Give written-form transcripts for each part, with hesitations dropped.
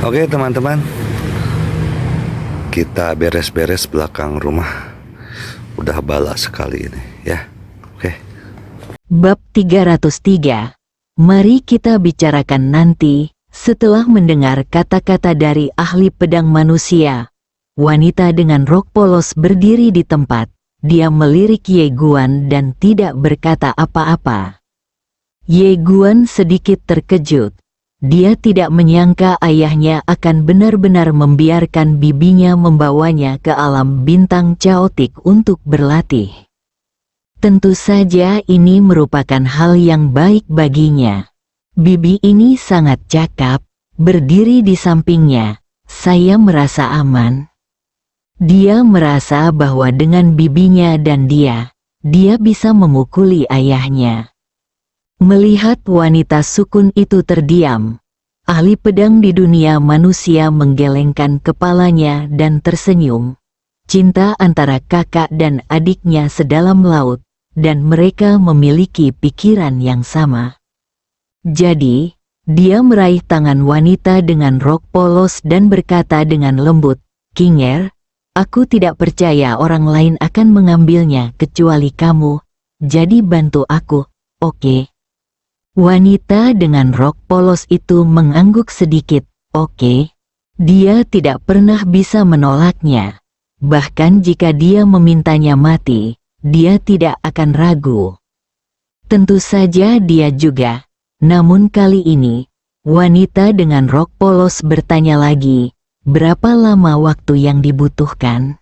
Oke teman-teman, kita beres-beres belakang rumah. Udah bala sekali ini ya. Oke. Bab 303. Mari kita bicarakan nanti. Setelah mendengar kata-kata dari ahli pedang manusia, wanita dengan rok polos berdiri di tempat. Dia melirik Ye Guan dan tidak berkata apa-apa. Ye Guan sedikit terkejut. Dia tidak menyangka ayahnya akan benar-benar membiarkan bibinya membawanya ke alam bintang caotik untuk berlatih. Tentu saja ini merupakan hal yang baik baginya. Bibi ini sangat cakap, berdiri di sampingnya. Saya merasa aman. Dia merasa bahwa dengan bibinya dan dia bisa memukuli ayahnya. Melihat wanita sukun itu terdiam, ahli pedang di dunia manusia menggelengkan kepalanya dan tersenyum. Cinta antara kakak dan adiknya sedalam laut, dan mereka memiliki pikiran yang sama. Jadi, dia meraih tangan wanita dengan rok polos dan berkata dengan lembut, "Kinger, aku tidak percaya orang lain akan mengambilnya kecuali kamu, jadi bantu aku, oke?" Wanita dengan rok polos itu mengangguk sedikit, "Oke." Dia tidak pernah bisa menolaknya. Bahkan jika dia memintanya mati, dia tidak akan ragu. Tentu saja dia juga. Namun kali ini, wanita dengan rok polos bertanya lagi, "Berapa lama waktu yang dibutuhkan?"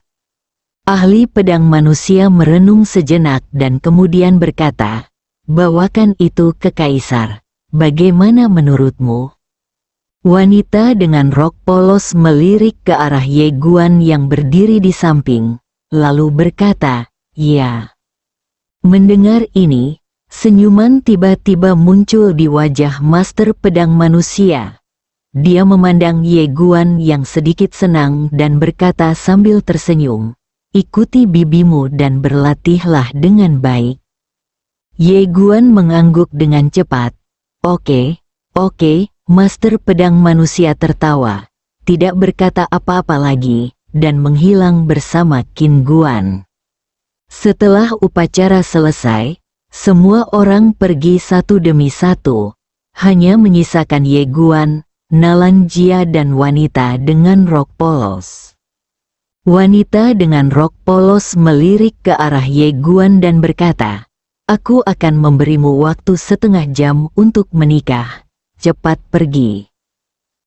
Ahli pedang manusia merenung sejenak dan kemudian berkata, "Bawakan itu ke kaisar. Bagaimana menurutmu?" Wanita dengan rok polos melirik ke arah Ye Guan yang berdiri di samping, lalu berkata, "Ya." Mendengar ini, senyuman tiba-tiba muncul di wajah master pedang manusia. Dia memandang Ye Guan yang sedikit senang dan berkata sambil tersenyum, "Ikuti bibimu dan berlatihlah dengan baik." Ye Guan mengangguk dengan cepat. Oke, master pedang manusia tertawa, tidak berkata apa-apa lagi, dan menghilang bersama Qin Guan. Setelah upacara selesai, semua orang pergi satu demi satu, hanya menyisakan Ye Guan, Nalan Jia dan wanita dengan rok polos. Wanita dengan rok polos melirik ke arah Ye Guan dan berkata, "Aku akan memberimu waktu setengah jam untuk menikah. Cepat pergi."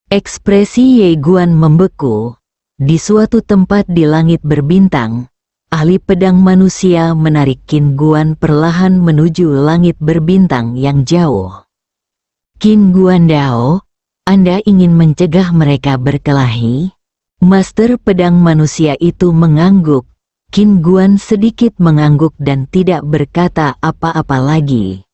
Ekspresi Ye Guan membeku. Di suatu tempat di langit berbintang, ahli pedang manusia menarik Qin Guan perlahan menuju langit berbintang yang jauh. "Qin Guan Dao, Anda ingin mencegah mereka berkelahi?" Master pedang manusia itu mengangguk. Qin Guan sedikit mengangguk dan tidak berkata apa-apa lagi.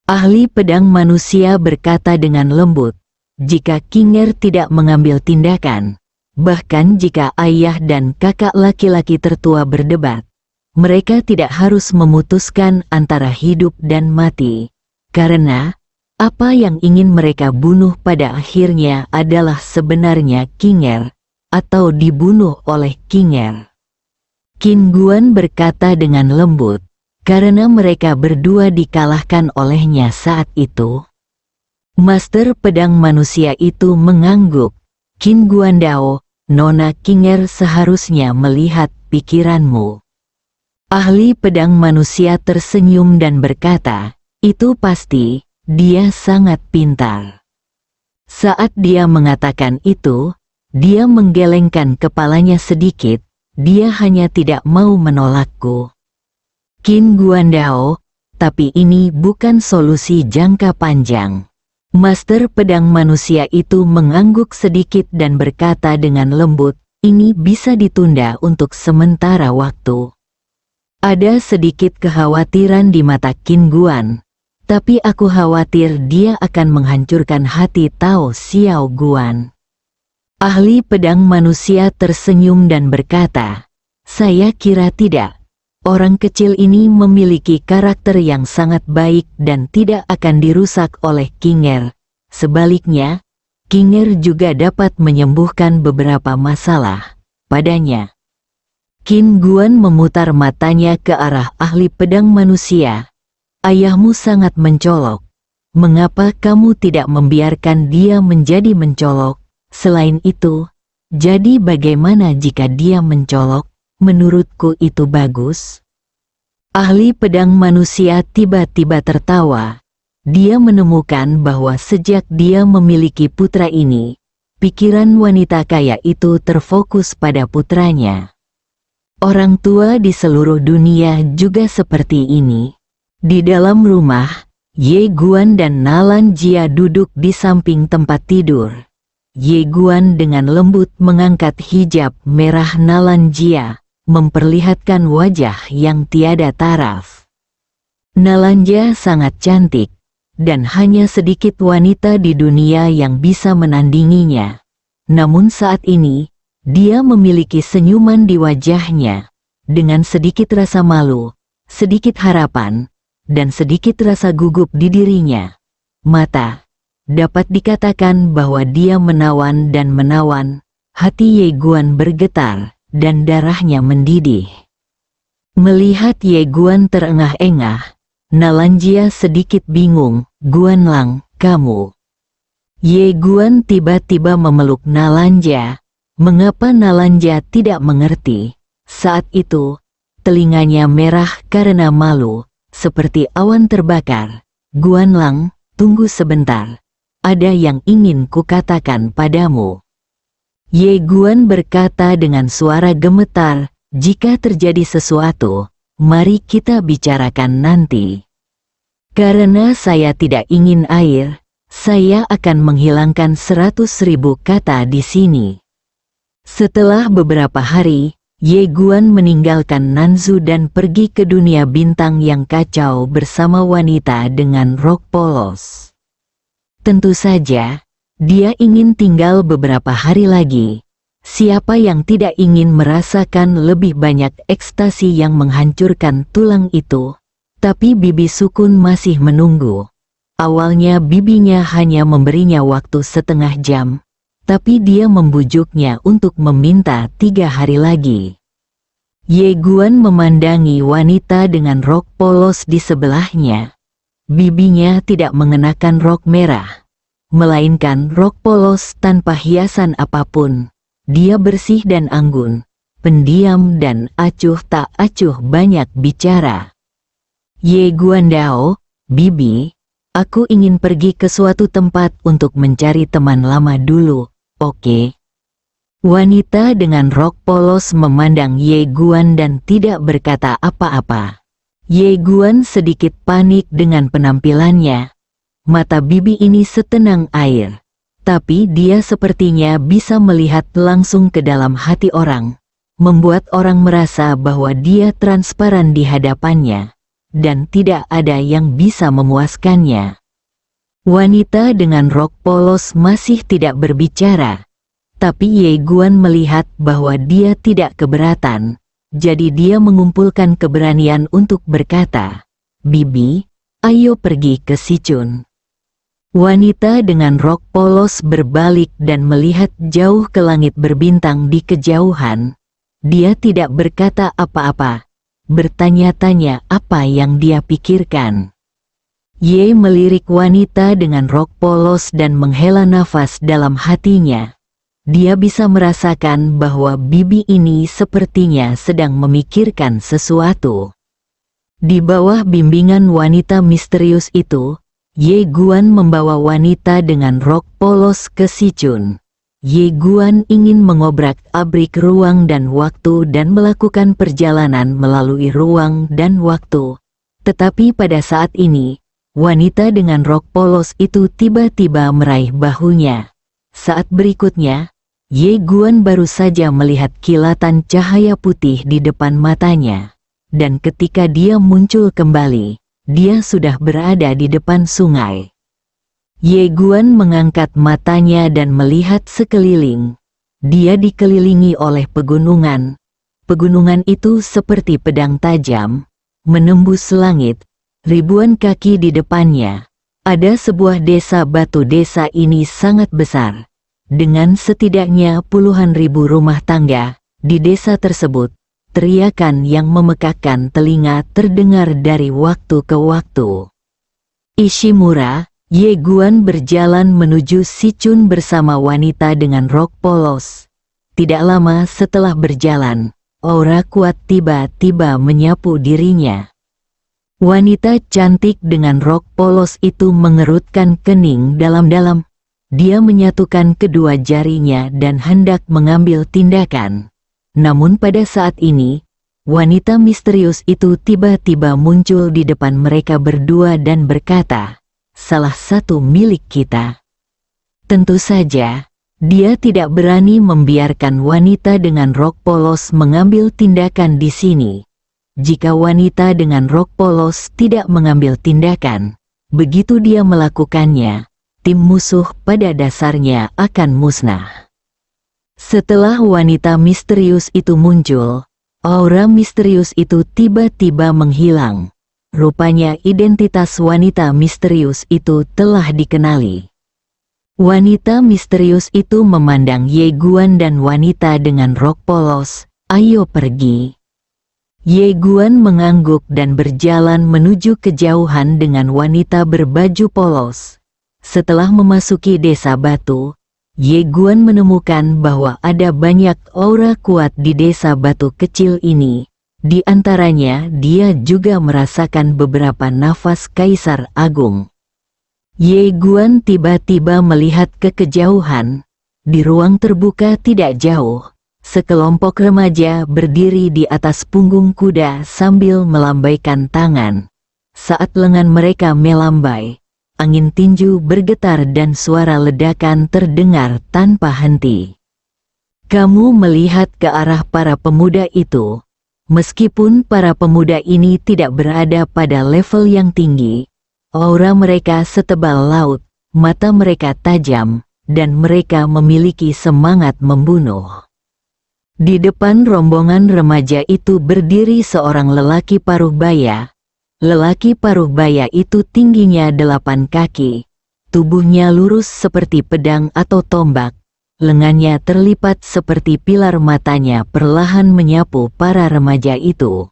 Ahli pedang manusia berkata dengan lembut, "Jika Kinger tidak mengambil tindakan, bahkan jika ayah dan kakak laki-laki tertua berdebat, mereka tidak harus memutuskan antara hidup dan mati, karena apa yang ingin mereka bunuh pada akhirnya adalah sebenarnya Kinger, atau dibunuh oleh Kinger." Qin Guan berkata dengan lembut, "Karena mereka berdua dikalahkan olehnya saat itu." Master pedang manusia itu mengangguk. "Qin Guan Dao, Nona Kinger seharusnya melihat pikiranmu." Ahli pedang manusia tersenyum dan berkata, "Itu pasti, dia sangat pintar." Saat dia mengatakan itu, dia menggelengkan kepalanya sedikit. Dia hanya tidak mau menolakku. "Qin Guan Dao, tapi ini bukan solusi jangka panjang." Master pedang manusia itu mengangguk sedikit dan berkata dengan lembut, "Ini bisa ditunda untuk sementara waktu." Ada sedikit kekhawatiran di mata Qin Guan, tapi aku khawatir dia akan menghancurkan hati Tao Xiao Guan. Ahli pedang manusia tersenyum dan berkata, "Saya kira tidak. Orang kecil ini memiliki karakter yang sangat baik dan tidak akan dirusak oleh Kinger. Sebaliknya, Kinger juga dapat menyembuhkan beberapa masalah padanya. Qin Guan memutar matanya ke arah ahli pedang manusia. Ayahmu sangat mencolok. Mengapa kamu tidak membiarkan dia menjadi mencolok? Selain itu, jadi bagaimana jika dia mencolok? Menurutku itu bagus. Ahli pedang manusia tiba-tiba tertawa. Dia menemukan bahwa sejak dia memiliki putra ini, pikiran wanita kaya itu terfokus pada putranya. Orang tua di seluruh dunia juga seperti ini. Di dalam rumah, Ye Guan dan Nalan Jia duduk di samping tempat tidur. Ye Guan dengan lembut mengangkat hijab merah Nalan Jia, memperlihatkan wajah yang tiada taraf. Nalan Jia sangat cantik, dan hanya sedikit wanita di dunia yang bisa menandinginya. Namun saat ini, dia memiliki senyuman di wajahnya, dengan sedikit rasa malu, sedikit harapan, dan sedikit rasa gugup di dirinya. Mata, dapat dikatakan bahwa dia menawan dan menawan. Hati Ye Guan bergetar, dan darahnya mendidih. Melihat Ye Guan terengah-engah, Nalan Jia sedikit bingung. Guan Lang, kamu. Ye Guan tiba-tiba memeluk Nalan Jia. Mengapa Nalan Jia tidak mengerti? Saat itu, telinganya merah karena malu, seperti awan terbakar. Guan Lang, tunggu sebentar. Ada yang ingin kukatakan padamu. Ye Guan berkata dengan suara gemetar, jika terjadi sesuatu, mari kita bicarakan nanti. Karena saya tidak ingin air, saya akan menghilangkan 100.000 kata di sini. Setelah beberapa hari, Ye Guan meninggalkan Nanzu dan pergi ke dunia bintang yang kacau bersama wanita dengan rok polos. Tentu saja, dia ingin tinggal beberapa hari lagi. Siapa yang tidak ingin merasakan lebih banyak ekstasi yang menghancurkan tulang itu? Tapi Bibi Sukun masih menunggu. Awalnya bibinya hanya memberinya waktu setengah jam, tapi dia membujuknya untuk meminta 3 hari lagi. Ye Guan memandangi wanita dengan rok polos di sebelahnya. Bibinya tidak mengenakan rok merah, melainkan rok polos tanpa hiasan apapun. Dia bersih dan anggun, pendiam dan acuh tak acuh banyak bicara. Ye Guan Dao, Bibi, aku ingin pergi ke suatu tempat untuk mencari teman lama dulu, oke? Wanita dengan rok polos memandang Ye Guan dan tidak berkata apa-apa. Ye Guan sedikit panik dengan penampilannya. Mata bibi ini setenang air, tapi dia sepertinya bisa melihat langsung ke dalam hati orang, membuat orang merasa bahwa dia transparan di hadapannya, dan tidak ada yang bisa memuaskannya. Wanita dengan rok polos masih tidak berbicara. Tapi Ye Guan melihat bahwa dia tidak keberatan, jadi dia mengumpulkan keberanian untuk berkata, Bibi, ayo pergi ke Sichun. Wanita dengan rok polos berbalik dan melihat jauh ke langit berbintang di kejauhan. Dia tidak berkata apa-apa, bertanya-tanya apa yang dia pikirkan. Ye melirik wanita dengan rok polos dan menghela nafas dalam hatinya. Dia bisa merasakan bahwa bibi ini sepertinya sedang memikirkan sesuatu. Di bawah bimbingan wanita misterius itu, Ye Guan membawa wanita dengan rok polos ke Sichun. Ye Guan ingin mengobrak-abrik ruang dan waktu dan melakukan perjalanan melalui ruang dan waktu. Tetapi pada saat ini, wanita dengan rok polos itu tiba-tiba meraih bahunya. Saat berikutnya, Ye Guan baru saja melihat kilatan cahaya putih di depan matanya. Dan ketika dia muncul kembali, dia sudah berada di depan sungai. Ye Guan mengangkat matanya dan melihat sekeliling. Dia dikelilingi oleh pegunungan. Pegunungan itu seperti pedang tajam, menembus langit, ribuan kaki di depannya. Ada sebuah desa batu. Desa ini sangat besar, dengan setidaknya puluhan ribu rumah tangga. Di desa tersebut, teriakan yang memekakkan telinga terdengar dari waktu ke waktu. Ishimura, Ye Guan berjalan menuju Sichun bersama wanita dengan rok polos. Tidak lama setelah berjalan, aura kuat tiba-tiba menyapu dirinya. Wanita cantik dengan rok polos itu mengerutkan kening dalam-dalam. Dia menyatukan kedua jarinya dan hendak mengambil tindakan. Namun pada saat ini, wanita misterius itu tiba-tiba muncul di depan mereka berdua dan berkata, "Salah satu milik kita." Tentu saja, dia tidak berani membiarkan wanita dengan rok polos mengambil tindakan di sini. Jika wanita dengan rok polos tidak mengambil tindakan, begitu dia melakukannya, tim musuh pada dasarnya akan musnah. Setelah wanita misterius itu muncul, aura misterius itu tiba-tiba menghilang. Rupanya identitas wanita misterius itu telah dikenali. Wanita misterius itu memandang Ye Guan dan wanita dengan rok polos, "Ayo pergi." Ye Guan mengangguk dan berjalan menuju kejauhan dengan wanita berbaju polos. Setelah memasuki desa batu, Ye Guan menemukan bahwa ada banyak aura kuat di desa batu kecil ini. Di antaranya dia juga merasakan beberapa nafas Kaisar Agung. Ye Guan tiba-tiba melihat ke kejauhan. Di ruang terbuka tidak jauh, sekelompok remaja berdiri di atas punggung kuda sambil melambaikan tangan. Saat lengan mereka melambai, angin tinju bergetar dan suara ledakan terdengar tanpa henti. Kamu melihat ke arah para pemuda itu. Meskipun para pemuda ini tidak berada pada level yang tinggi, aura mereka setebal laut, mata mereka tajam, dan mereka memiliki semangat membunuh. Di depan rombongan remaja itu berdiri seorang lelaki paruh baya. Lelaki paruh baya itu tingginya 8 kaki, tubuhnya lurus seperti pedang atau tombak, lengannya terlipat seperti pilar, matanya perlahan menyapu para remaja itu.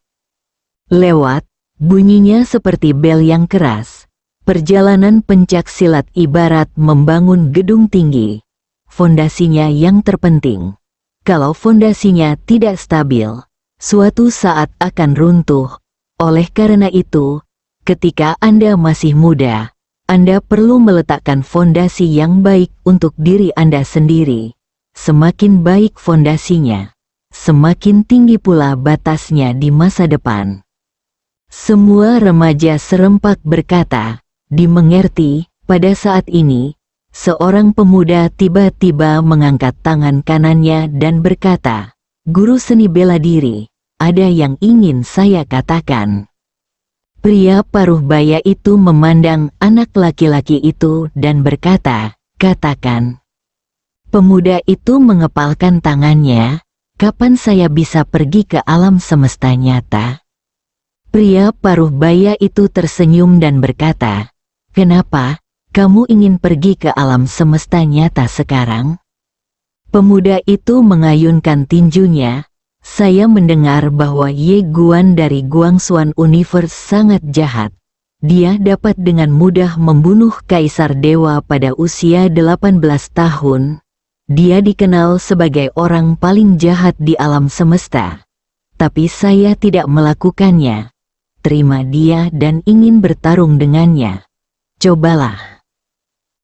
Lewat, bunyinya seperti bel yang keras. Perjalanan pencak silat ibarat membangun gedung tinggi. Fondasinya yang terpenting. Kalau fondasinya tidak stabil, suatu saat akan runtuh. Oleh karena itu, ketika Anda masih muda, Anda perlu meletakkan fondasi yang baik untuk diri Anda sendiri. Semakin baik fondasinya, semakin tinggi pula batasnya di masa depan. Semua remaja serempak berkata, "Dimengerti." Pada saat ini, seorang pemuda tiba-tiba mengangkat tangan kanannya dan berkata, "Guru seni bela diri, ada yang ingin saya katakan." Pria paruh baya itu memandang anak laki-laki itu dan berkata, "Katakan." Pemuda itu mengepalkan tangannya, "Kapan saya bisa pergi ke alam semesta nyata?" Pria paruh baya itu tersenyum dan berkata, "Kenapa? Kamu ingin pergi ke alam semesta nyata sekarang?" Pemuda itu mengayunkan tinjunya. "Saya mendengar bahwa Ye Guan dari Guangxuan Universe sangat jahat. Dia dapat dengan mudah membunuh Kaisar Dewa pada usia 18 tahun. Dia dikenal sebagai orang paling jahat di alam semesta. Tapi saya tidak melakukannya. Terima dia dan ingin bertarung dengannya. Cobalah."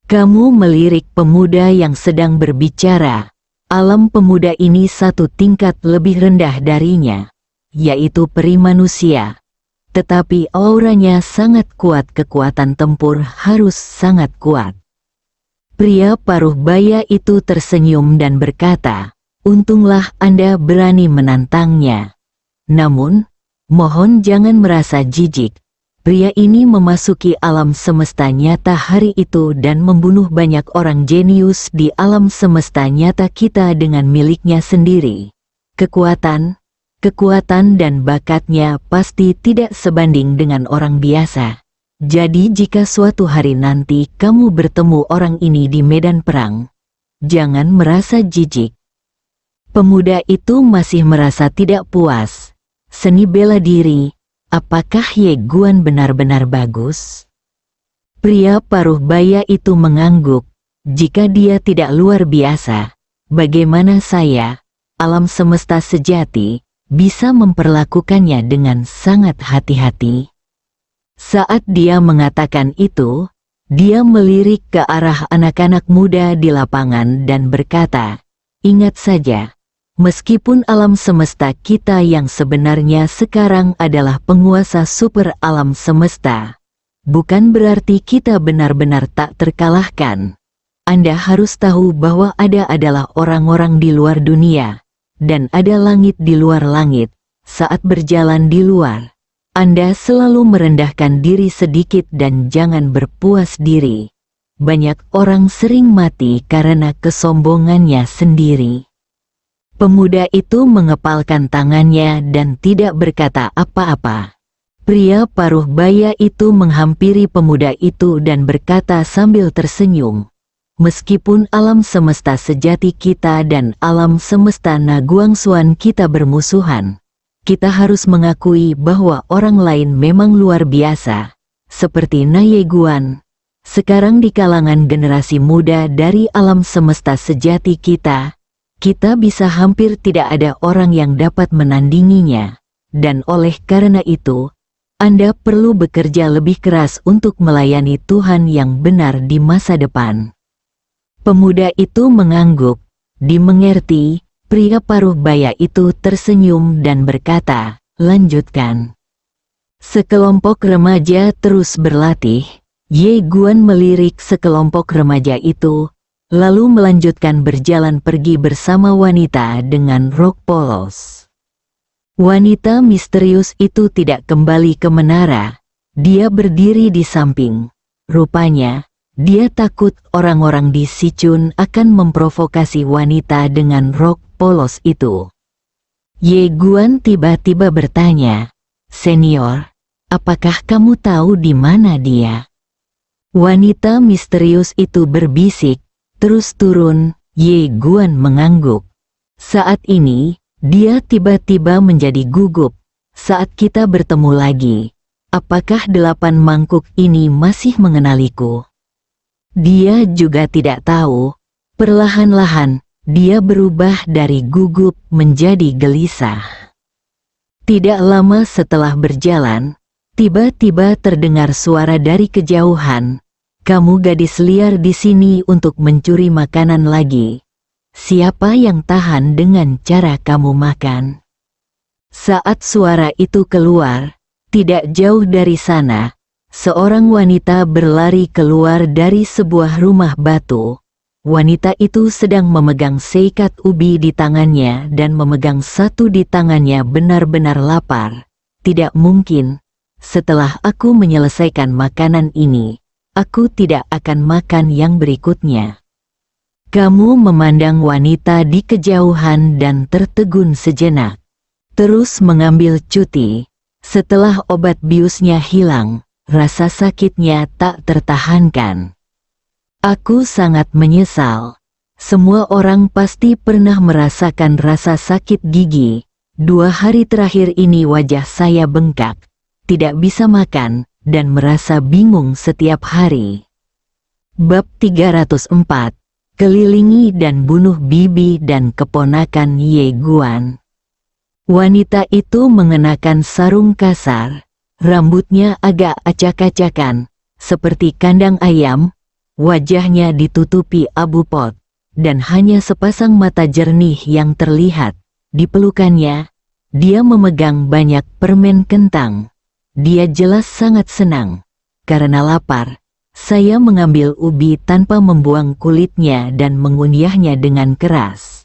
Kamu melirik pemuda yang sedang berbicara. Alam pemuda ini satu tingkat lebih rendah darinya, yaitu peri manusia. Tetapi auranya sangat kuat, kekuatan tempur harus sangat kuat. Pria paruh baya itu tersenyum dan berkata, "Untunglah Anda berani menantangnya. Namun, mohon jangan merasa jijik. Pria ini memasuki alam semesta nyata hari itu dan membunuh banyak orang jenius di alam semesta nyata kita dengan miliknya sendiri. Kekuatan dan bakatnya pasti tidak sebanding dengan orang biasa. Jadi jika suatu hari nanti kamu bertemu orang ini di medan perang, jangan merasa jijik. Pemuda itu masih merasa tidak puas. Seni bela diri, apakah Ye Guan benar-benar bagus? Pria paruh baya itu mengangguk. Jika dia tidak luar biasa, bagaimana saya, alam semesta sejati, bisa memperlakukannya dengan sangat hati-hati? Saat dia mengatakan itu, dia melirik ke arah anak-anak muda di lapangan dan berkata, "Ingat saja, meskipun alam semesta kita yang sebenarnya sekarang adalah penguasa super alam semesta, bukan berarti kita benar-benar tak terkalahkan. Anda harus tahu bahwa ada adalah orang-orang di luar dunia, dan ada langit di luar langit. Saat berjalan di luar, Anda selalu merendahkan diri sedikit dan jangan berpuas diri. Banyak orang sering mati karena kesombongannya sendiri." Pemuda itu mengepalkan tangannya dan tidak berkata apa-apa. Pria paruh baya itu menghampiri pemuda itu dan berkata sambil tersenyum, "Meskipun alam semesta sejati kita dan alam semesta Naguangsuan kita bermusuhan, kita harus mengakui bahwa orang lain memang luar biasa, seperti Ye Guan. Sekarang di kalangan generasi muda dari alam semesta sejati kita bisa hampir tidak ada orang yang dapat menandinginya, dan oleh karena itu, Anda perlu bekerja lebih keras untuk melayani Tuhan yang benar di masa depan." Pemuda itu mengangguk, dimengerti. Pria paruh baya itu tersenyum dan berkata, "Lanjutkan." Sekelompok remaja terus berlatih. Ye Guan melirik sekelompok remaja itu, lalu melanjutkan berjalan pergi bersama wanita dengan rok polos. Wanita misterius itu tidak kembali ke menara. Dia berdiri di samping. Rupanya, dia takut orang-orang di Sichun akan memprovokasi wanita dengan rok polos itu. Ye Guan tiba-tiba bertanya, "Senior, apakah kamu tahu di mana dia?" Wanita misterius itu berbisik, terus turun. Ye Guan mengangguk. Saat ini, dia tiba-tiba menjadi gugup. "Saat kita bertemu lagi, apakah 8 mangkuk ini masih mengenaliku?" Dia juga tidak tahu. Perlahan-lahan, dia berubah dari gugup menjadi gelisah. Tidak lama setelah berjalan, tiba-tiba terdengar suara dari kejauhan. "Kamu gadis liar di sini untuk mencuri makanan lagi. Siapa yang tahan dengan cara kamu makan?" Saat suara itu keluar, tidak jauh dari sana, seorang wanita berlari keluar dari sebuah rumah batu. Wanita itu sedang memegang seikat ubi di tangannya dan memegang satu di tangannya benar-benar lapar. "Tidak mungkin. Setelah aku menyelesaikan makanan ini, aku tidak akan makan yang berikutnya." Kamu memandang wanita di kejauhan dan tertegun sejenak. Terus mengambil cuti. Setelah obat biusnya hilang, rasa sakitnya tak tertahankan. "Aku sangat menyesal. Semua orang pasti pernah merasakan rasa sakit gigi. 2 hari terakhir ini wajah saya bengkak, tidak bisa makan, dan merasa bingung setiap hari." Bab 304. Kelilingi dan bunuh bibi dan keponakan Ye Guan. Wanita itu mengenakan sarung kasar, rambutnya agak acak-acakan, seperti kandang ayam, wajahnya ditutupi abu pot, dan hanya sepasang mata jernih yang terlihat. Di pelukannya, dia memegang banyak permen kentang. Dia jelas sangat senang. "Karena lapar, saya mengambil ubi tanpa membuang kulitnya dan mengunyahnya dengan keras."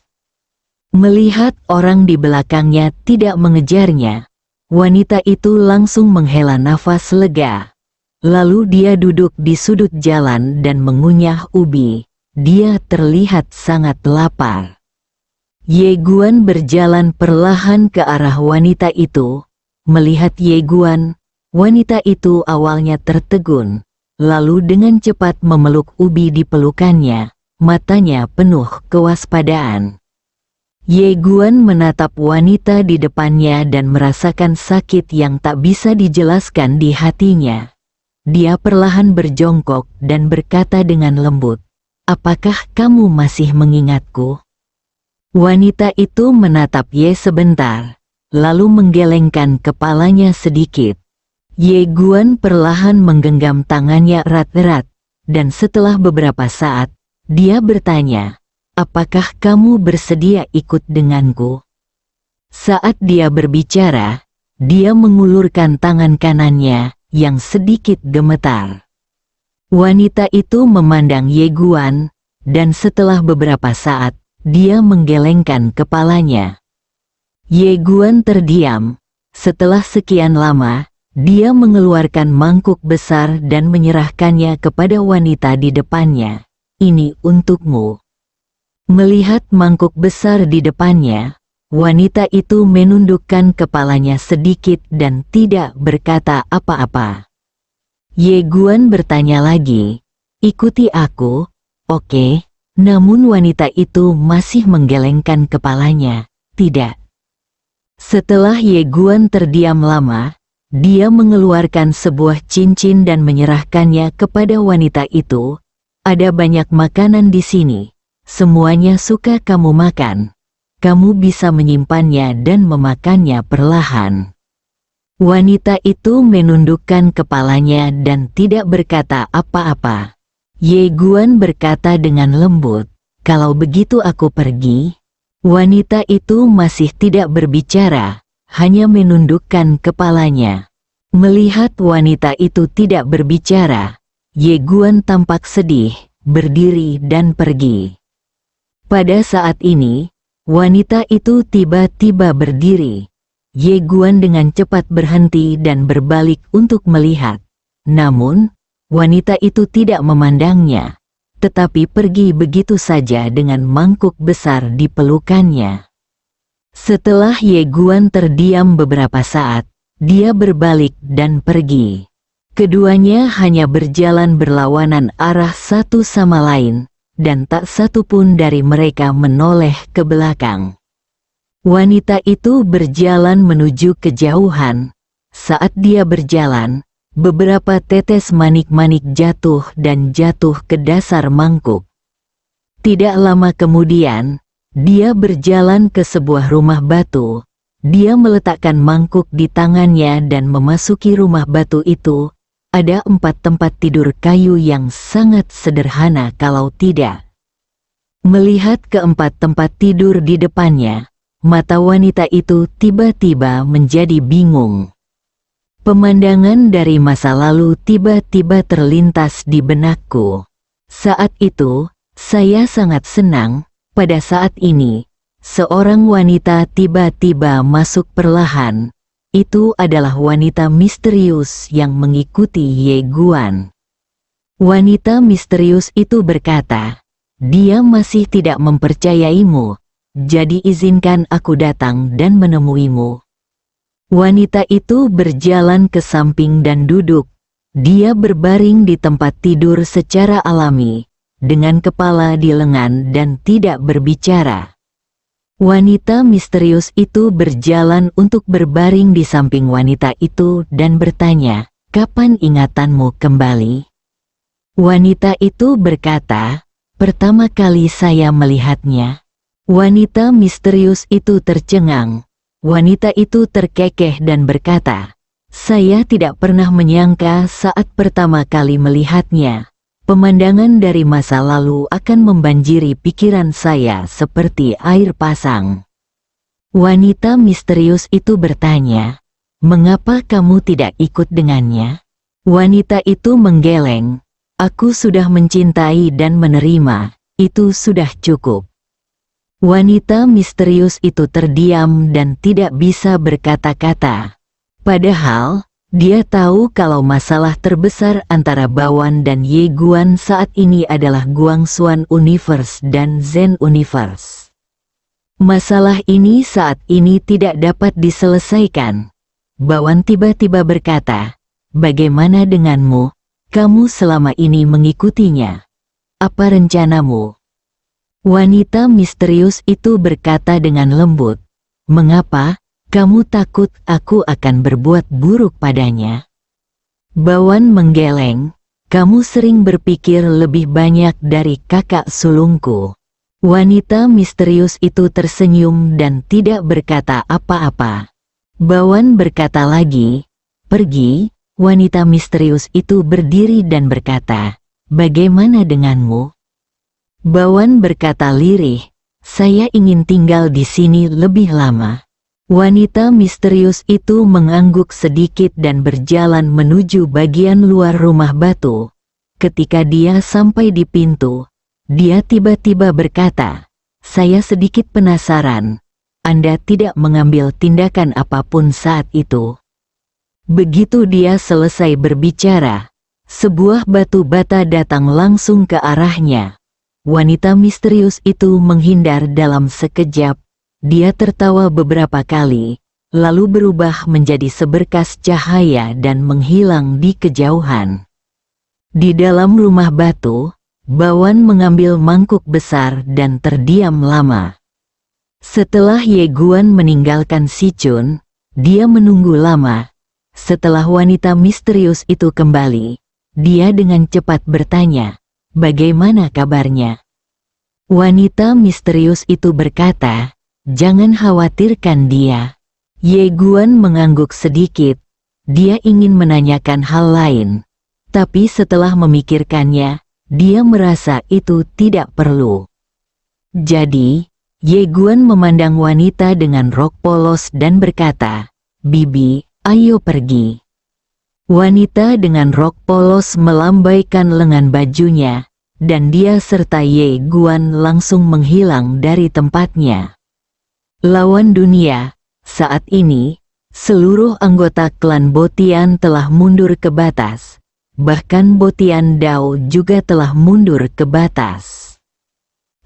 Melihat orang di belakangnya tidak mengejarnya, wanita itu langsung menghela nafas lega. Lalu dia duduk di sudut jalan dan mengunyah ubi. Dia terlihat sangat lapar. Ye Guan berjalan perlahan ke arah wanita itu. Melihat Ye Guan, Wanita itu awalnya tertegun, lalu dengan cepat memeluk Ubi di pelukannya, matanya penuh kewaspadaan. Ye Guan menatap wanita di depannya dan merasakan sakit yang tak bisa dijelaskan di hatinya. Dia perlahan berjongkok dan berkata dengan lembut, "Apakah kamu masih mengingatku?" Wanita itu menatap Ye sebentar, lalu menggelengkan kepalanya sedikit. Ye Guan perlahan menggenggam tangannya erat-erat, dan setelah beberapa saat, dia bertanya, "Apakah kamu bersedia ikut denganku?" Saat dia berbicara, dia mengulurkan tangan kanannya yang sedikit gemetar. Wanita itu memandang Ye Guan, dan setelah beberapa saat, dia menggelengkan kepalanya. Ye Guan terdiam. Setelah sekian lama, dia mengeluarkan mangkuk besar dan menyerahkannya kepada wanita di depannya. "Ini untukmu." Melihat mangkuk besar di depannya, wanita itu menundukkan kepalanya sedikit dan tidak berkata apa-apa. Ye Guan bertanya lagi, "Ikuti aku, oke?" Namun wanita itu masih menggelengkan kepalanya, "Tidak." Setelah Ye Guan terdiam lama, dia mengeluarkan sebuah cincin dan menyerahkannya kepada wanita itu. "Ada banyak makanan di sini. Semuanya suka kamu makan. Kamu bisa menyimpannya dan memakannya perlahan." Wanita itu menundukkan kepalanya dan tidak berkata apa-apa. Ye Guan berkata dengan lembut, "Kalau begitu aku pergi." Wanita itu masih tidak berbicara, hanya menundukkan kepalanya. Melihat wanita itu tidak berbicara, Ye Guan tampak sedih, berdiri dan pergi. Pada saat ini, wanita itu tiba-tiba berdiri. Ye Guan dengan cepat berhenti dan berbalik untuk melihat. Namun, wanita itu tidak memandangnya, tetapi pergi begitu saja dengan mangkuk besar di pelukannya. Setelah Ye Guan terdiam beberapa saat, dia berbalik dan pergi. Keduanya hanya berjalan berlawanan arah satu sama lain, dan tak satu pun dari mereka menoleh ke belakang. Wanita itu berjalan menuju kejauhan. Saat dia berjalan, beberapa tetes manik-manik jatuh dan jatuh ke dasar mangkuk. Tidak lama kemudian, dia berjalan ke sebuah rumah batu. Dia meletakkan mangkuk di tangannya dan memasuki rumah batu itu. Ada 4 tempat tidur kayu yang sangat sederhana kalau tidak. Melihat keempat tempat tidur di depannya, mata wanita itu tiba-tiba menjadi bingung. Pemandangan dari masa lalu tiba-tiba terlintas di benakku. Saat itu, saya sangat senang. Pada saat ini, seorang wanita tiba-tiba masuk perlahan. Itu adalah wanita misterius yang mengikuti Ye Guan. Wanita misterius itu berkata, "Dia masih tidak mempercayaimu, jadi izinkan aku datang dan menemuimu." Wanita itu berjalan ke samping dan duduk. Dia berbaring di tempat tidur secara alami, dengan kepala di lengan dan tidak berbicara. Wanita misterius itu berjalan untuk berbaring di samping wanita itu dan bertanya, "Kapan ingatanmu kembali?" Wanita itu berkata, "Pertama kali saya melihatnya." Wanita misterius itu tercengang. Wanita itu terkekeh dan berkata, "Saya tidak pernah menyangka saat pertama kali melihatnya. Pemandangan dari masa lalu akan membanjiri pikiran saya seperti air pasang." Wanita misterius itu bertanya, "Mengapa kamu tidak ikut dengannya?" Wanita itu menggeleng, "Aku sudah mencintai dan menerima, itu sudah cukup." Wanita misterius itu terdiam dan tidak bisa berkata-kata. Padahal, dia tahu kalau masalah terbesar antara Bawan dan Ye Guan saat ini adalah Guangxuan Universe dan Zen Universe. Masalah ini saat ini tidak dapat diselesaikan. Bawan tiba-tiba berkata, bagaimana denganmu? Kamu selama ini mengikutinya. Apa rencanamu? Wanita misterius itu berkata dengan lembut, "Mengapa kamu takut aku akan berbuat buruk padanya?" Bawan menggeleng, "Kamu sering berpikir lebih banyak dari kakak sulungku." Wanita misterius itu tersenyum dan tidak berkata apa-apa. Bawan berkata lagi, "Pergi." Wanita misterius itu berdiri dan berkata, "Bagaimana denganmu?" Bawan berkata lirih, "Saya ingin tinggal di sini lebih lama." Wanita misterius itu mengangguk sedikit dan berjalan menuju bagian luar rumah batu. Ketika dia sampai di pintu, dia tiba-tiba berkata, "Saya sedikit penasaran. Anda tidak mengambil tindakan apapun saat itu." Begitu dia selesai berbicara, sebuah batu bata datang langsung ke arahnya. Wanita misterius itu menghindar dalam sekejap. Dia tertawa beberapa kali, lalu berubah menjadi seberkas cahaya dan menghilang di kejauhan. Di dalam rumah batu, Bawan mengambil mangkuk besar dan terdiam lama. Setelah Ye Guan meninggalkan Si Chun, dia menunggu lama. Setelah wanita misterius itu kembali, dia dengan cepat bertanya, "Bagaimana kabarnya?" Wanita misterius itu berkata, "Jangan khawatirkan dia." Ye Guan mengangguk sedikit. Dia ingin menanyakan hal lain, tapi setelah memikirkannya, dia merasa itu tidak perlu. Jadi, Ye Guan memandang wanita dengan rok polos dan berkata, "Bibi, ayo pergi." Wanita dengan rok polos melambaikan lengan bajunya, dan dia serta Ye Guan langsung menghilang dari tempatnya. Lawan dunia, saat ini, seluruh anggota klan Botian telah mundur ke batas. Bahkan Botian Dao juga telah mundur ke batas.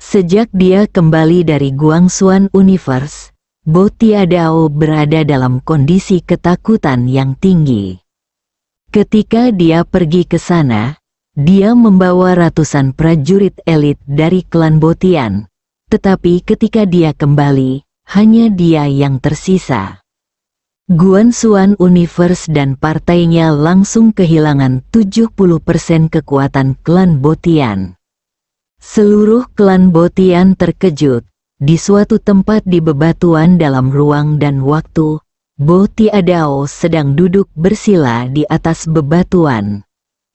Sejak dia kembali dari Guangxuan Universe, Botia Dao berada dalam kondisi ketakutan yang tinggi. Ketika dia pergi ke sana, dia membawa ratusan prajurit elit dari klan Botian. Tetapi ketika dia kembali, hanya dia yang tersisa. Guangxuan Universe dan partainya langsung kehilangan 70% kekuatan klan Botian. Seluruh klan Botian terkejut. Di suatu tempat di bebatuan dalam ruang dan waktu, Botia Dao sedang duduk bersila di atas bebatuan.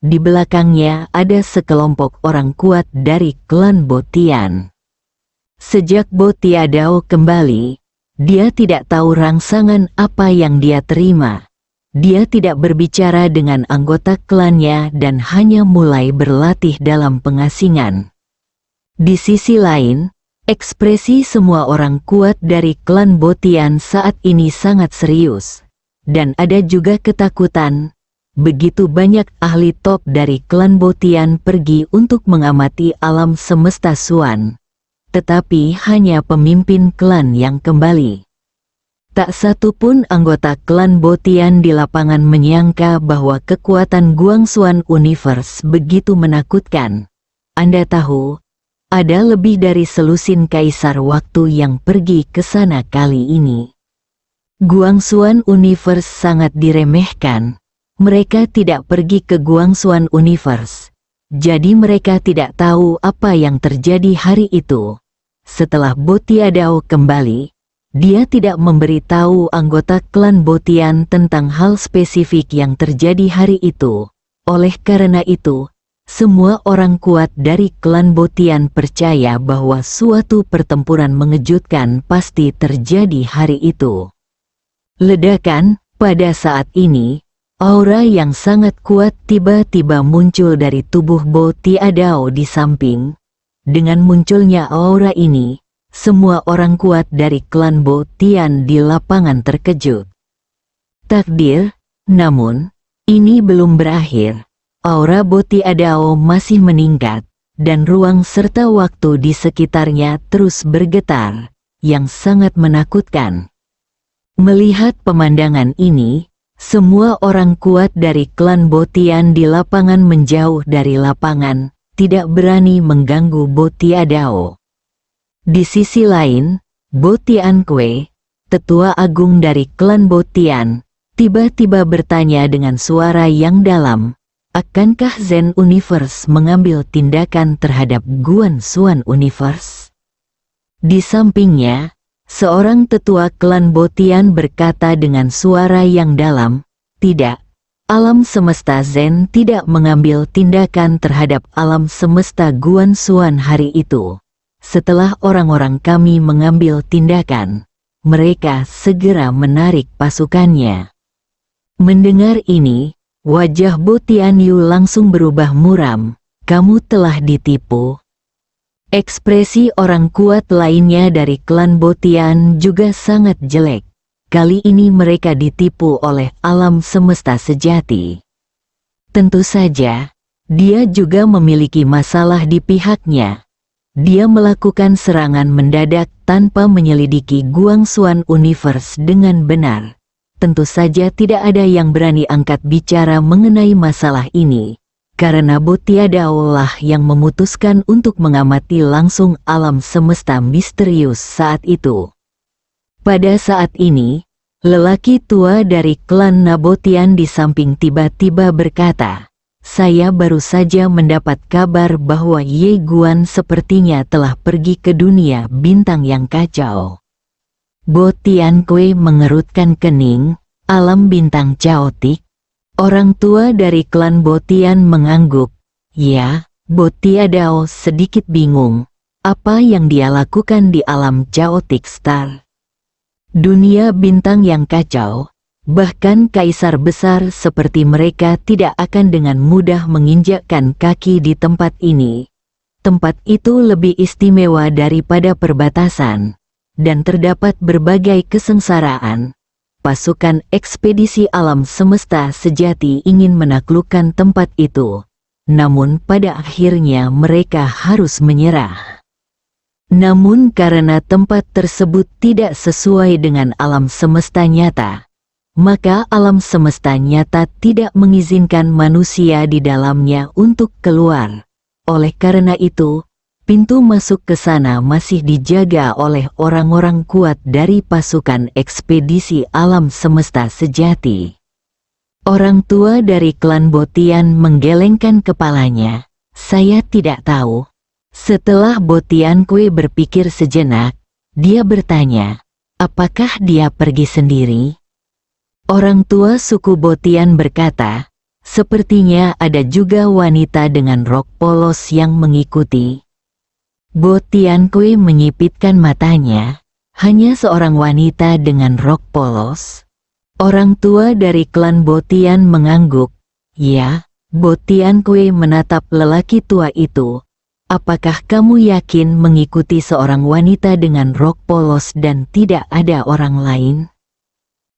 Di belakangnya ada sekelompok orang kuat dari klan Botian. Sejak Botia Dao kembali, dia tidak tahu rangsangan apa yang dia terima. Dia tidak berbicara dengan anggota klannya dan hanya mulai berlatih dalam pengasingan. Di sisi lain, ekspresi semua orang kuat dari klan Botian saat ini sangat serius. Dan ada juga ketakutan. Begitu banyak ahli top dari klan Botian pergi untuk mengamati alam semesta Xuan. Tetapi hanya pemimpin klan yang kembali. Tak satu pun anggota klan Botian di lapangan menyangka bahwa kekuatan Guangxuan Universe begitu menakutkan. Anda tahu, ada lebih dari selusin kaisar waktu yang pergi ke sana kali ini. Guangxuan Universe sangat diremehkan. Mereka tidak pergi ke Guangxuan Universe. Jadi mereka tidak tahu apa yang terjadi hari itu. Setelah Botia Dao kembali, dia tidak memberitahu anggota klan Botian tentang hal spesifik yang terjadi hari itu. Oleh karena itu, semua orang kuat dari klan Botian percaya bahwa suatu pertempuran mengejutkan pasti terjadi hari itu. Ledakan, pada saat ini, aura yang sangat kuat tiba-tiba muncul dari tubuh Botia Dao di samping. Dengan munculnya aura ini, semua orang kuat dari klan Botian di lapangan terkejut. Takdir, namun, ini belum berakhir. Aura Botia Dao masih meningkat, dan ruang serta waktu di sekitarnya terus bergetar, yang sangat menakutkan. Melihat pemandangan ini, Semua orang kuat dari klan Botian di lapangan menjauh dari lapangan, tidak berani mengganggu Botiadao. Di sisi lain, Botiankwe, tetua agung dari klan Botian, tiba-tiba bertanya dengan suara yang dalam, akankah Zen Universe mengambil tindakan terhadap Guan Xuan Universe? Di sampingnya, seorang tetua klan Botian berkata dengan suara yang dalam, tidak, alam semesta Zen tidak mengambil tindakan terhadap alam semesta Guan Xuan hari itu. Setelah orang-orang kami mengambil tindakan, mereka segera menarik pasukannya. Mendengar ini, wajah Botian Yu langsung berubah muram, kamu telah ditipu. Ekspresi orang kuat lainnya dari klan Botian juga sangat jelek. Kali ini mereka ditipu oleh alam semesta sejati. Tentu saja, dia juga memiliki masalah di pihaknya. Dia melakukan serangan mendadak tanpa menyelidiki Guan Xuan Universe dengan benar. Tentu saja tidak ada yang berani angkat bicara mengenai masalah ini. Karena Botiadao lah yang memutuskan untuk mengamati langsung alam semesta misterius saat itu. Pada saat ini, lelaki tua dari klan Nabotian di samping tiba-tiba berkata, saya baru saja mendapat kabar bahwa Ye Guan sepertinya telah pergi ke dunia bintang yang kacau. Botiankwe mengerutkan kening, alam bintang caotik. Orang tua dari klan Botian mengangguk. Ya, Botiadao sedikit bingung. Apa yang dia lakukan di alam Chaotic Star? Dunia bintang yang kacau. Bahkan kaisar besar seperti mereka tidak akan dengan mudah menginjakkan kaki di tempat ini. Tempat itu lebih istimewa daripada perbatasan. Dan terdapat berbagai kesengsaraan. Pasukan ekspedisi alam semesta sejati ingin menaklukkan tempat itu. Namun pada akhirnya mereka harus menyerah. Namun karena tempat tersebut tidak sesuai dengan alam semesta nyata, maka alam semesta nyata tidak mengizinkan manusia di dalamnya untuk keluar. Oleh karena itu, pintu masuk ke sana masih dijaga oleh orang-orang kuat dari pasukan ekspedisi alam semesta sejati. Orang tua dari klan Botian menggelengkan kepalanya. Saya tidak tahu. Setelah Botiankwe berpikir sejenak, dia bertanya, apakah dia pergi sendiri? Orang tua suku Botian berkata, sepertinya ada juga wanita dengan rok polos yang mengikuti. Botiankwe menyipitkan matanya, hanya seorang wanita dengan rok polos. Orang tua dari klan Botian mengangguk. Ya, Botiankwe menatap lelaki tua itu. Apakah kamu yakin mengikuti seorang wanita dengan rok polos dan tidak ada orang lain?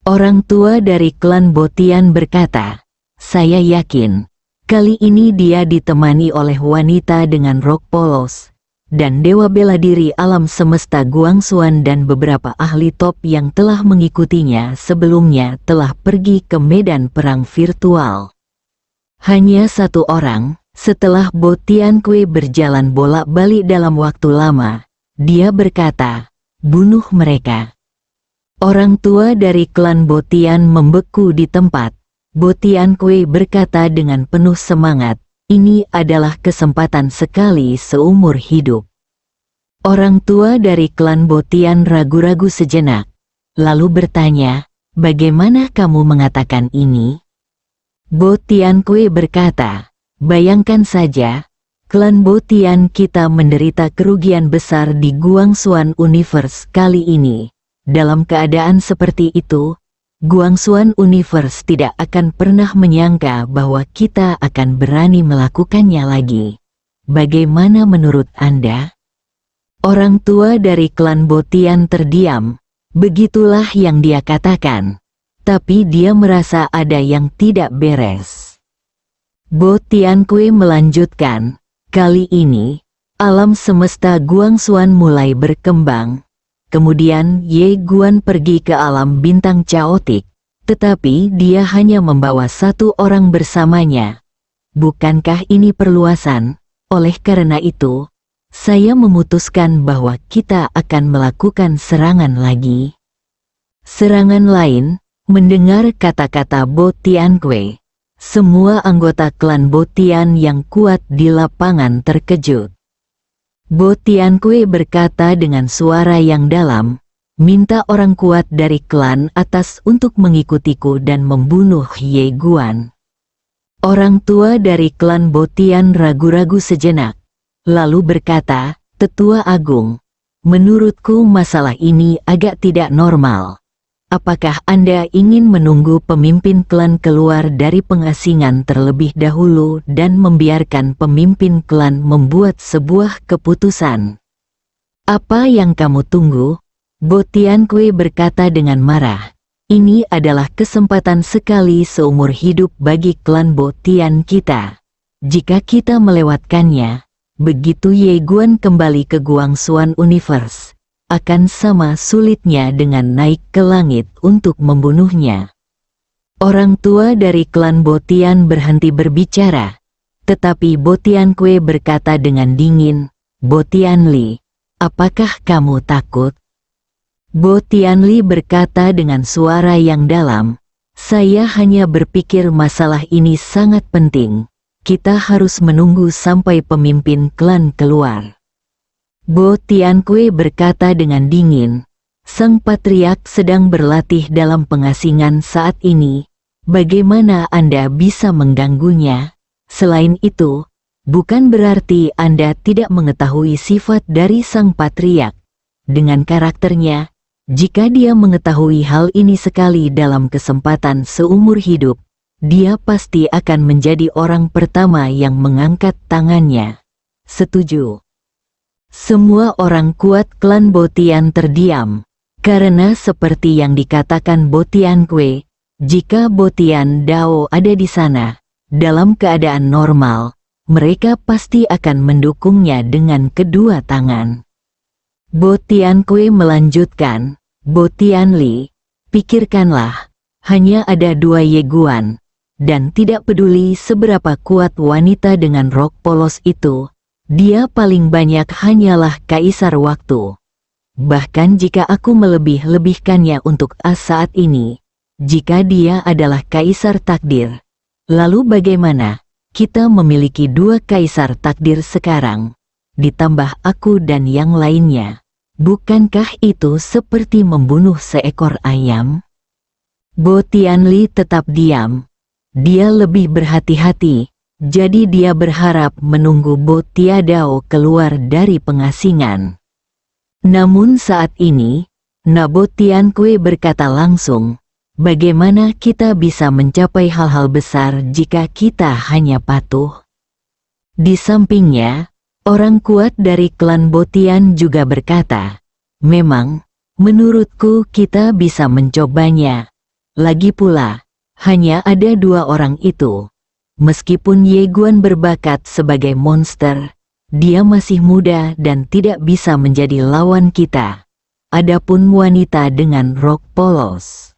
Orang tua dari klan Botian berkata, saya yakin, kali ini dia ditemani oleh wanita dengan rok polos. Dan Dewa Bela Diri alam semesta Guan Xuan dan beberapa ahli top yang telah mengikutinya sebelumnya telah pergi ke medan perang virtual. Hanya satu orang, setelah Botiankwe berjalan bolak-balik dalam waktu lama, dia berkata, bunuh mereka. Orang tua dari klan Botian membeku di tempat. Botiankwe berkata dengan penuh semangat, ini adalah kesempatan sekali seumur hidup. Orang tua dari klan Botian ragu-ragu sejenak, lalu bertanya, bagaimana kamu mengatakan ini? Botiankwe berkata, bayangkan saja, klan Botian kita menderita kerugian besar di Guan Xuan Universe kali ini. Dalam keadaan seperti itu, Guan Xuan Universe tidak akan pernah menyangka bahwa kita akan berani melakukannya lagi. Bagaimana menurut Anda? Orang tua dari klan Botian terdiam. Begitulah yang dia katakan. Tapi dia merasa ada yang tidak beres. Botiankwe melanjutkan, kali ini, alam semesta Guan Xuan mulai berkembang. Kemudian Ye Guan pergi ke alam bintang caotik. tetapi dia hanya membawa satu orang bersamanya. Bukankah ini perluasan? Oleh karena itu, saya memutuskan bahwa kita akan melakukan serangan lagi. Serangan lain, mendengar kata-kata Bo Tianque. Semua anggota klan Bo Tian yang kuat di lapangan terkejut. Bo Tianque berkata dengan suara yang dalam, "Minta orang kuat dari klan atas untuk mengikutiku dan membunuh Ye Guan." Orang tua dari klan Bo Tian ragu-ragu sejenak, lalu berkata, "Tetua Agung, menurutku masalah ini agak tidak normal. Apakah Anda ingin menunggu pemimpin klan keluar dari pengasingan terlebih dahulu dan membiarkan pemimpin klan membuat sebuah keputusan? Apa yang kamu tunggu?" Bo Tianque berkata dengan marah, "Ini adalah kesempatan sekali seumur hidup bagi klan Bo Tian kita. Jika kita melewatkannya, begitu Ye Guan kembali ke Guangxuan Universe, akan sama sulitnya dengan naik ke langit untuk membunuhnya." Orang tua dari klan Bo Tian berhenti berbicara, tetapi Bo Tianque berkata dengan dingin, "Bo Tianli, apakah kamu takut?" Bo Tianli berkata dengan suara yang dalam, "Saya hanya berpikir masalah ini sangat penting. Kita harus menunggu sampai pemimpin klan keluar." Bo Tianque berkata dengan dingin, "Sang patriark sedang berlatih dalam pengasingan saat ini. Bagaimana Anda bisa mengganggunya? Selain itu, bukan berarti Anda tidak mengetahui sifat dari sang patriark. Dengan karakternya, jika dia mengetahui hal ini sekali dalam kesempatan seumur hidup, dia pasti akan menjadi orang pertama yang mengangkat tangannya." Setuju. Semua orang kuat klan Bo Tian terdiam, karena seperti yang dikatakan Bo Tianque, jika Bo Tian Dao ada di sana, dalam keadaan normal, mereka pasti akan mendukungnya dengan kedua tangan. Bo Tianque melanjutkan, "Bo Tianli, pikirkanlah, hanya ada 2 Ye Guan, dan tidak peduli seberapa kuat wanita dengan rok polos itu, dia paling banyak hanyalah kaisar waktu. Bahkan jika aku melebih-lebihkannya untuk saat ini, jika dia adalah kaisar takdir, lalu bagaimana? Kita memiliki 2 kaisar takdir sekarang, ditambah aku dan yang lainnya. Bukankah itu seperti membunuh seekor ayam?" Bo Tianli tetap diam. Dia lebih berhati-hati. Jadi dia berharap menunggu Bo Tiadao keluar dari pengasingan. Namun saat ini, Bo Tianque berkata langsung, "Bagaimana kita bisa mencapai hal-hal besar jika kita hanya patuh?" Di sampingnya, orang kuat dari klan Bo Tian juga berkata, "Memang, menurutku kita bisa mencobanya. Lagi pula, hanya ada 2 orang itu. Meskipun Ye Guan berbakat sebagai monster, dia masih muda dan tidak bisa menjadi lawan kita. Adapun wanita dengan rok polos."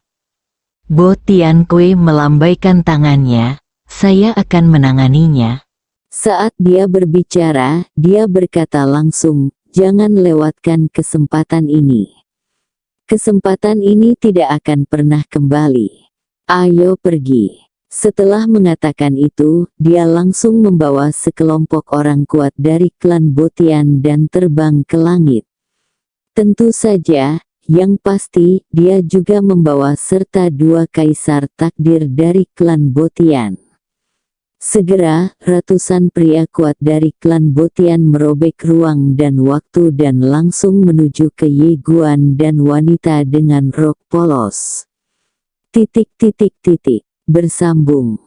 Bo Tianque melambaikan tangannya, "Saya akan menanganinya." Saat dia berbicara, dia berkata langsung, "Jangan lewatkan kesempatan ini. Kesempatan ini tidak akan pernah kembali. Ayo pergi." Setelah mengatakan itu, dia langsung membawa sekelompok orang kuat dari klan Bo Tian dan terbang ke langit. Tentu saja, yang pasti, dia juga membawa serta 2 kaisar takdir dari klan Bo Tian. Segera, ratusan pria kuat dari klan Bo Tian merobek ruang dan waktu dan langsung menuju ke Ye Guan dan wanita dengan rok polos. Bersambung.